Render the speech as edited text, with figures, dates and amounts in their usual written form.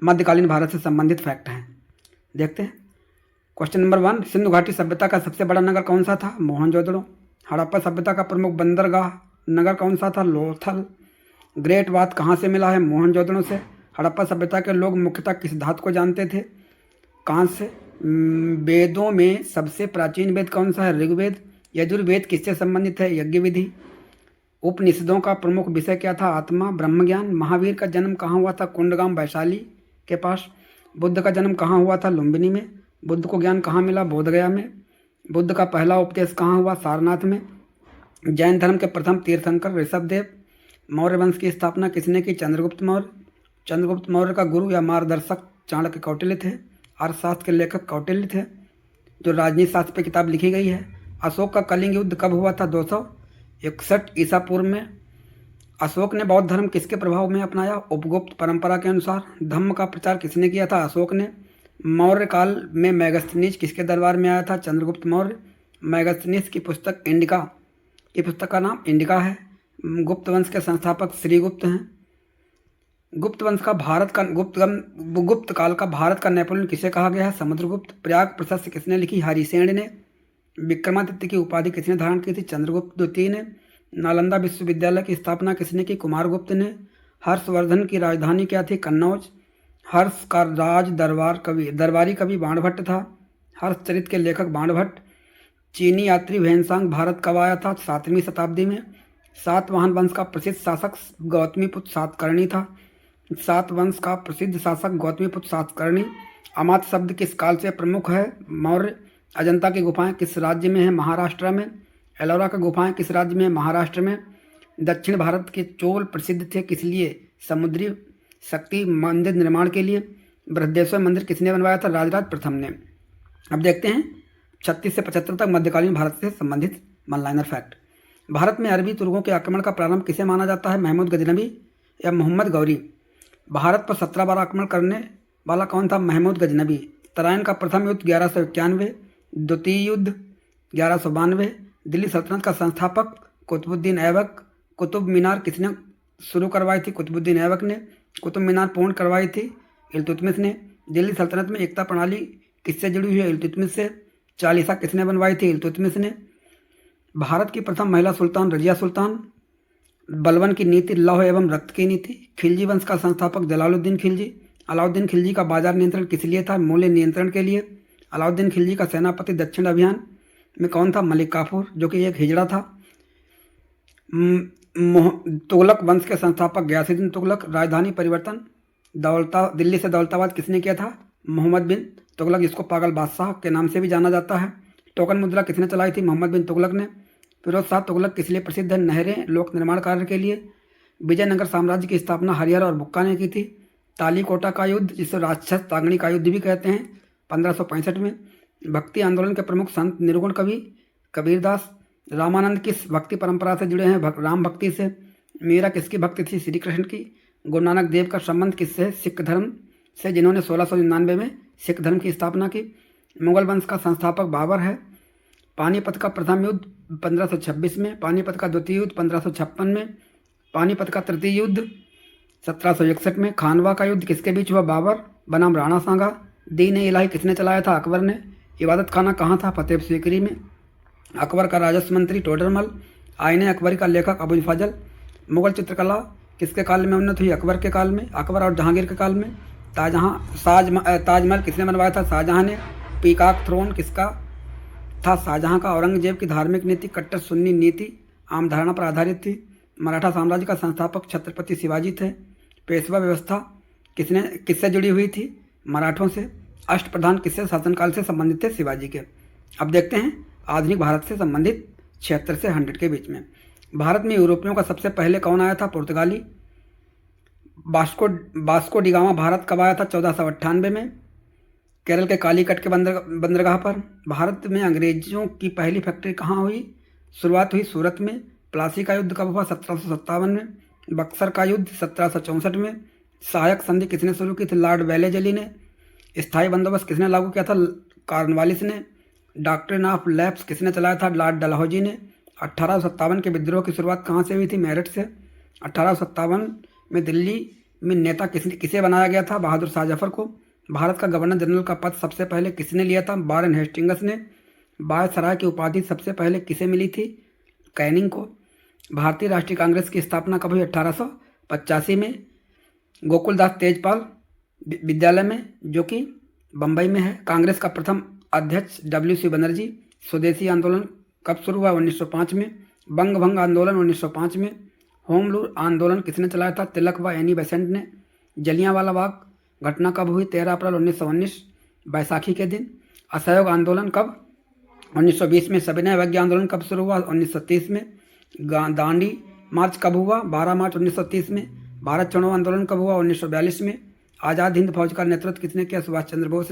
मध्यकालीन भारत से संबंधित फैक्ट हैं। देखते हैं। क्वेश्चन नंबर 1, सिंधु घाटी सभ्यता का सबसे बड़ा नगर कौन सा था? मोहनजोदड़ो। हड़प्पा सभ्यता का प्रमुख बंदरगाह नगर कौन सा था? लोथल। ग्रेट बाथ कहाँ से मिला है? मोहनजोदड़ो से। हड़प्पा सभ्यता के लोग मुख्यतः किस धातु को जानते थे? कांच से। वेदों में सबसे प्राचीन वेद कौन सा है? ऋग्वेद। यजुर्वेद किससे संबंधित है? यज्ञ विधि। उपनिषदों का प्रमुख विषय क्या था? आत्मा, ब्रह्मज्ञान। महावीर का जन्म कहाँ हुआ था? कुंडगाम वैशाली के पास। बुद्ध का जन्म कहाँ हुआ था? लुम्बिनी में। बुद्ध को ज्ञान कहाँ मिला? बोधगया में। बुद्ध का पहला उपदेश कहाँ हुआ? सारनाथ में। जैन धर्म के प्रथम तीर्थंकर ऋषभदेव। मौर्य वंश की स्थापना किसने की? चंद्रगुप्त मौर्य। चंद्रगुप्त मौर्य का गुरु या मार्गदर्शक चाणक्य कौटिल्य थे। अर्थशास्त्र के लेखक कौटिल्य थे, जो राजनीति शास्त्र पर किताब लिखी गई है। अशोक का कलिंग युद्ध कब हुआ था? 261 ईसा पूर्व में। अशोक ने बौद्ध धर्म किसके प्रभाव में अपनाया? उपगुप्त परंपरा के अनुसार। धम्म का प्रचार किसने किया था? अशोक ने। मौर्य काल में मैगस्थनीज किसके दरबार में आया था? चंद्रगुप्त मौर्य। मैगस्थनीज की पुस्तक इंडिका, ये पुस्तक का नाम इंडिका है। गुप्त वंश के संस्थापक श्रीगुप्त हैं। गुप्त वंश का भारत का गुप्त काल का भारत का नेपोलियन किसे कहा गया है? समुद्रगुप्त। प्रयाग प्रशस्ति किसने लिखी? हरिसेन ने। विक्रमादित्य की उपाधि किसने धारण की थी? चंद्रगुप्त द्वितीय ने। नालंदा विश्वविद्यालय की स्थापना किसने की? कुमारगुप्त ने। हर्षवर्धन की राजधानी क्या थी? कन्नौज। हर्ष का राज दरबारी कवि बाणभट्ट था। हर्षचरित के लेखक बाणभट्ट। चीनी यात्री वैनसांग भारत कब आया था? 7वीं शताब्दी में। सातवाहन वंश का प्रसिद्ध शासक गौतमीपुत्र सातकर्णी था। सातवंश का प्रसिद्ध शासक गौतमीपुत्र सातकर्णी। अमात्य शब्द किस काल से प्रमुख है? मौर्य। अजंता की गुफाएं किस राज्य में है? महाराष्ट्र में। एलोरा की गुफाएं किस राज्य में है? महाराष्ट्र में। दक्षिण भारत के चोल प्रसिद्ध थे किस लिए? समुद्री शक्ति मंदिर निर्माण के लिए। बृहदेश्वर मंदिर किसने बनवाया था? राजराज प्रथम ने। अब देखते हैं 36 से 75 तक मध्यकालीन भारत से संबंधित वन लाइनर फैक्ट। भारत में अरबी तुर्कों के आक्रमण का प्रारंभ किसे माना जाता है? महमूद गजनबी या मोहम्मद गौरी। भारत पर 17 बार आक्रमण करने वाला कौन था? महमूद गजनबी। तराइन का प्रथम युद्ध 1191। द्वितीय युद्ध 1192। दिल्ली सल्तनत का संस्थापक कुतुबुद्दीन ऐबक। कुतुब मीनार किसने शुरू करवाई थी? कुतुबुद्दीन ऐबक ने। कुतुब मीनार पूर्ण करवाई थी इल्तुतमिश ने। दिल्ली सल्तनत में एकता प्रणाली किससे जुड़ी हुई है? इल्तुतमिश से। चालीसा किसने बनवाई थी? इल्तुतमिश ने। भारत की प्रथम महिला सुल्तान रजिया सुल्तान। बलबन की नीति लौह एवं रक्त की नीति। खिलजी वंश का संस्थापक जलालुद्दीन खिलजी। अलाउद्दीन खिलजी का बाजार नियंत्रण किस लिए था? मूल्य नियंत्रण के लिए। अलाउद्दीन खिलजी का सेनापति दक्षिण अभियान में कौन था? मलिक काफूर, जो कि एक हिजड़ा था। तुगलक वंश के संस्थापक गयासुद्दीन तुगलक। राजधानी परिवर्तन दिल्ली से दौलताबाद किसने किया था? मोहम्मद बिन तुगलक, जिसको पागल बादशाह के नाम से भी जाना जाता है। टोकन मुद्रा किसने चलाई थी? मोहम्मद बिन तुगलक ने। फिरोज शाह तुगलक किस लिए प्रसिद्ध है? नहरें, लोक निर्माण कार्य के लिए। विजयनगर साम्राज्य की स्थापना हरिहर और बुक्का ने की थी। तालीकोटा का युद्ध, जिसे राक्षस तांगणी का युद्ध भी कहते हैं, 1565 में। भक्ति आंदोलन के प्रमुख संत निर्गुण कवि कबीरदास। रामानंद किस भक्ति परंपरा से जुड़े हैं? राम भक्ति से। मीरा किसकी भक्ति थी? श्री कृष्ण की। गुरु नानक देव का संबंध किससे है? सिख धर्म से, जिन्होंने 1699 में सिख धर्म की स्थापना की। मुगल वंश का संस्थापक बाबर है। पानीपत का प्रथम युद्ध 1526 में। पानीपत का द्वितीय युद्ध 1556 में। पानीपत का तृतीय युद्ध 1761 में। खानवा का युद्ध किसके बीच हुआ? बाबर बनाम राणा सांगा। दीन ए इलाही किसने चलाया था? अकबर ने। इबादत खाना कहाँ था? फतेह सीकरी में। अकबर का राजस्व मंत्री टोडरमल। आईने अकबरी का लेखक अबुल फजल। मुगल चित्रकला किसके काल में उन्नत हुई? अकबर के काल में। अकबर और जहांगीर के काल में। ताजमहल किसने बनवाया था? शाहजहां ने। पीकॉक थ्रोन किसका था? शाहजहां का। औरंगजेब की धार्मिक नीति कट्टर सुन्नी नीति आम धारणा पर आधारित थी। मराठा साम्राज्य का संस्थापक छत्रपति शिवाजी थे। पेशवा व्यवस्था किससे जुड़ी हुई थी? मराठों से। अष्टप्रधान किससे शासनकाल से संबंधित थे? शिवाजी के। अब देखते हैं आधुनिक भारत से संबंधित 76 से 100 के बीच में। भारत में यूरोपियों का सबसे पहले कौन आया था? पुर्तगाली। वास्को डिगामा भारत कब आया था? 1498 में, केरल के कालीकट के बंदरगाह पर। भारत में अंग्रेजों की पहली फैक्ट्री कहाँ हुई? शुरुआत हुई सूरत में। प्लासी का युद्ध कब हुआ? 1757 में। बक्सर का युद्ध 1764 में। सहायक संधि किसने शुरू की थी? लॉर्ड वेलेजली ने। स्थायी बंदोबस्त किसने लागू किया था? कॉर्नवालिस ने। डॉक्ट्रिन ऑफ लैप्स किसने चलाया था? लॉर्ड डलहौजी ने। 1857 के विद्रोह की शुरुआत कहाँ से हुई थी? मेरठ से। 1857 में दिल्ली में नेता किसे बनाया गया था? बहादुर शाह जफर को। भारत का गवर्नर जनरल का पद सबसे पहले किसने लिया था? वारेन हेस्टिंग्स ने। वायसराय की उपाधि सबसे पहले किसे मिली थी? कैनिंग को। भारतीय राष्ट्रीय कांग्रेस की स्थापना कब हुई? 1885 में गोकुलदास तेजपाल विद्यालय में, जो कि बम्बई में है। कांग्रेस का प्रथम अध्यक्ष WC बनर्जी। स्वदेशी आंदोलन कब शुरू हुआ? 1905 में। बंग भंग आंदोलन 1905 में। होम रूल आंदोलन किसने चलाया था? तिलक व एनी बेसेंट ने। जलियांवाला बाग घटना कब हुई? 13 अप्रैल 1919 बैसाखी के दिन। असहयोग आंदोलन कब? 1920 में। सविनय अवज्ञा आंदोलन कब शुरू हुआ? 1930 में। दांडी मार्च कब हुआ? 12 मार्च 1930 में। भारत छोड़ो आंदोलन कब हुआ? 1942 में। आज़ाद हिंद फौज का नेतृत्व किसने किया? सुभाष चंद्र बोस ने।